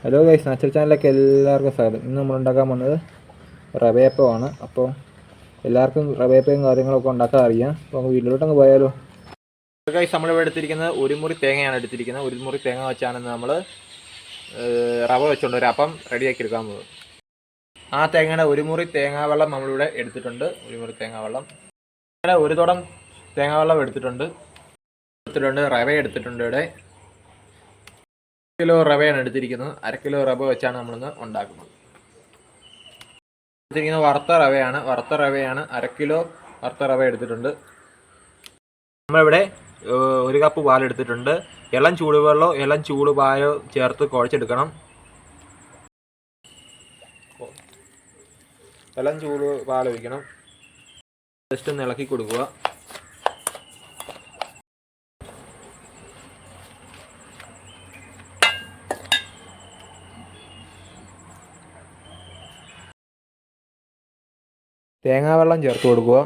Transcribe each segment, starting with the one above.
Hello guys, natural ചാനലിലേക്ക് എല്ലാവർക്കും സ്വാഗതം. ഇന്ന് നമ്മൾ ഉണ്ടാക്കാൻ പോകുന്നത് റവയപ്പമാണ്. അപ്പോൾ എല്ലാവർക്കും റവയപ്പയും കാര്യങ്ങളൊക്കെ ഉണ്ടാക്കാൻ അറിയാം. അപ്പോൾ നമുക്ക് വീട്ടിലോട്ടങ്ങ് പോയാലോ. ഗൈസ്, നമ്മളിവിടെ എടുത്തിരിക്കുന്നത് ഒരു മുറി തേങ്ങയാണ് എടുത്തിരിക്കുന്നത്. ഒരു മുറി തേങ്ങ വെച്ചാണ് നമ്മൾ റവ വെച്ചുകൊണ്ട് ഒരു അപ്പം റെഡിയാക്കി എടുക്കാൻ പോകുന്നത്. ആ തേങ്ങയുടെ ഒരു മുറി തേങ്ങാവെള്ളം നമ്മളിവിടെ എടുത്തിട്ടുണ്ട്. ഒരു മുറി തേങ്ങാവെള്ളം, ഒരു തുടം തേങ്ങാവെള്ളം എടുത്തിട്ടുണ്ട്. റവ എടുത്തിട്ടുണ്ട്. ഇവിടെ കിലോ റവയാണ് എടുത്തിരിക്കുന്നത്. 1/2 കിലോ റവ വെച്ചാണ് നമ്മളിന്ന് ഉണ്ടാക്കുന്നത്. എടുത്തിരിക്കുന്നത് വറുത്ത റവയാണ്. 1/2 കിലോ വറുത്ത റവ എടുത്തിട്ടുണ്ട്. നമ്മളിവിടെ 1 കപ്പ് പാലെടുത്തിട്ടുണ്ട്. ഇളം ചൂടുവെള്ളമോ ഇളം ചൂട് പാലോ ചേർത്ത് കുഴച്ചെടുക്കണം. ഇളം ചൂട് പാൽ ഒഴിക്കണം. ജസ്റ്റ് ഒന്ന് ഇളക്കി കൊടുക്കുക. തേങ്ങാവെള്ളം ചേർത്ത് കൊടുക്കുക.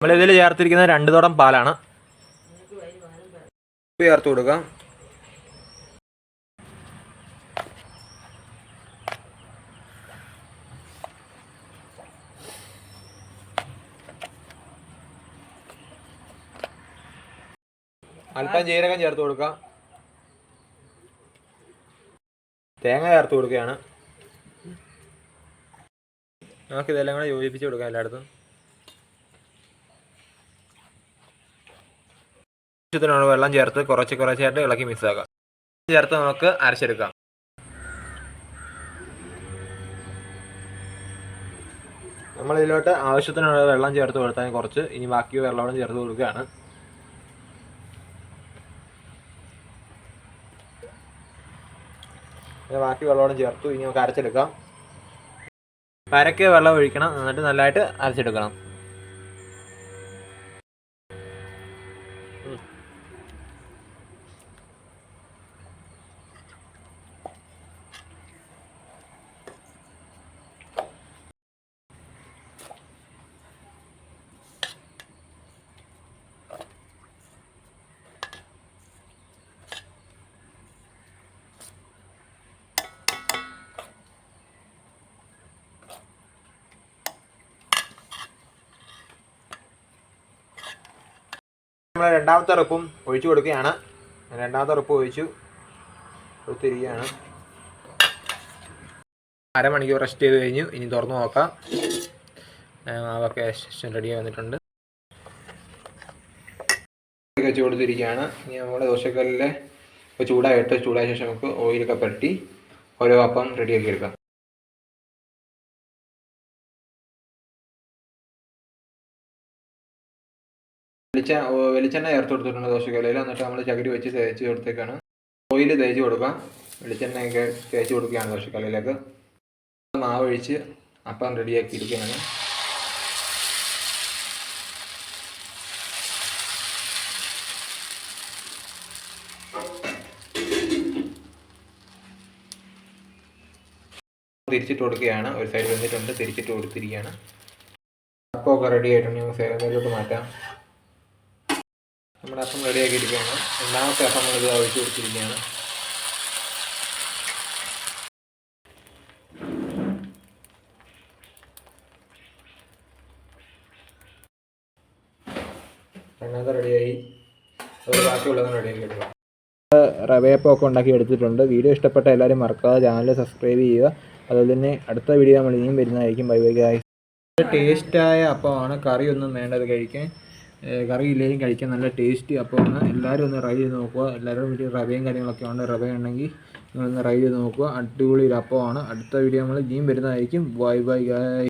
നമ്മളിതിൽ ചേർത്തിരിക്കുന്ന 2 തുടം പാലാണ്. ചേർത്ത് കൊടുക്കാം. അല്പം ജീരകം ചേർത്ത് കൊടുക്കാം. തേങ്ങ ചേർത്ത് കൊടുക്കുകയാണ്. നമുക്ക് ഇതെല്ലാം കൂടെ യോജിപ്പിച്ച് കൊടുക്കാം എല്ലായിടത്തും. ആവശ്യത്തിനുള്ള വെള്ളം ചേർത്ത് കുറച്ചായിട്ട് ഇളക്കി മിക്സാക്കാം. ചേർത്ത് നമുക്ക് അരച്ചെടുക്കാം. നമ്മളിതിലോട്ട് ആവശ്യത്തിനുള്ള വെള്ളം ചേർത്ത് കൊടുത്താൽ കുറച്ച്, ഇനി ബാക്കി വെള്ളം ചേർത്ത് കൊടുക്കുകയാണ്. ബാക്കി വെള്ളം ചേർത്തു. ഇനി നമുക്ക് അരച്ചെടുക്കാം. പരക്കെ വെള്ളം ഒഴിക്കണം. എന്നിട്ട് നല്ലതായിട്ട് അരച്ചെടുക്കണം. നമ്മൾ രണ്ടാമത്തെ റെപ്പും ഒഴിച്ചു കൊടുക്കുകയാണ്. രണ്ടാമത്തെ റെപ്പ് കൊടുത്തിരിക്കുകയാണ്. അരമണിക്കൂർ റെസ്റ്റ് ചെയ്ത് കഴിഞ്ഞു. ഇനി തുറന്നു നോക്കാം. മാവൊക്കെ റെഡി വന്നിട്ടുണ്ട്. വെച്ച് കൊടുത്തിരിക്കുകയാണ്. ഇനി നമ്മുടെ ദോശക്കല്ലിലെ ചൂടായ ശേഷം നമുക്ക് ഓയിലൊക്കെ പരട്ടി ഓരോ അപ്പം റെഡിയാക്കി എടുക്കാം. വെളിച്ചെണ്ണ ചേർത്ത് കൊടുത്തിട്ടുണ്ട് ദോശക്കല്ലിൽ. എന്നിട്ട് നമ്മൾ ചകിരി വെച്ച് തേച്ച് കൊടുത്തേക്കാണ്. ഓയിൽ തേച്ച് കൊടുക്കാം. വെളിച്ചെണ്ണയൊക്കെ തേച്ച് കൊടുക്കുകയാണ് ദോശക്കല്ലിലേക്ക്. മാവ് ഒഴിച്ച് അപ്പം റെഡിയാക്കി ഇരിക്കുകയാണ്. തിരിച്ചിട്ട് കൊടുക്കുകയാണ്. ഒരു സൈഡ് വെന്തിട്ടുണ്ട്, തിരിച്ചിട്ട് കൊടുത്തിരിക്കുകയാണ്. അപ്പമൊക്കെ റെഡി ആയിട്ടുണ്ട്. നമുക്ക് സേവനയിലോട്ട് മാറ്റാം. നമ്മുടെ അപ്പം റെഡിയാക്കിയിരിക്കുകയാണ്. രണ്ടാമത്തെ അപ്പം നമ്മളിത് ഒഴിച്ച് കൊടുത്തിരിക്കുകയാണ്. രണ്ടാമത്തെ റെഡിയായി. അത് ബാക്കിയുള്ളതും റെഡിയാക്കി എടുക്കുക. റവയപ്പമൊക്കെ ഉണ്ടാക്കി എടുത്തിട്ടുണ്ട്. വീഡിയോ ഇഷ്ടപ്പെട്ട എല്ലാവരും മറക്കാതെ ചാനൽ സബ്സ്ക്രൈബ് ചെയ്യുക. അതുപോലെ തന്നെ അടുത്ത വീഡിയോ നമ്മൾ ഇനിയും വരുന്നതായിരിക്കും. Bye bye guys. ടേസ്റ്റായ അപ്പമാണ്. കറിയൊന്നും വേണ്ടത് കഴിക്കാൻ. കറി ഇല്ലെങ്കിലും കഴിക്കാൻ നല്ല ടേസ്റ്റി അപ്പമാണ്. എല്ലാവരും ഒന്ന് ട്രൈ ചെയ്ത് നോക്കുക. എല്ലാവരും വീട്ടിൽ റവയും കാര്യങ്ങളൊക്കെ ഉണ്ട്. റവ ഉണ്ടെങ്കിൽ നിങ്ങളൊന്ന് ട്രൈ ചെയ്ത് നോക്കുക. അടിപൊളി ഒരു അപ്പമാണ്. അടുത്ത വീഡിയോ നമ്മൾ ഇനിയും വരുന്നതായിരിക്കും. Bye bye guys.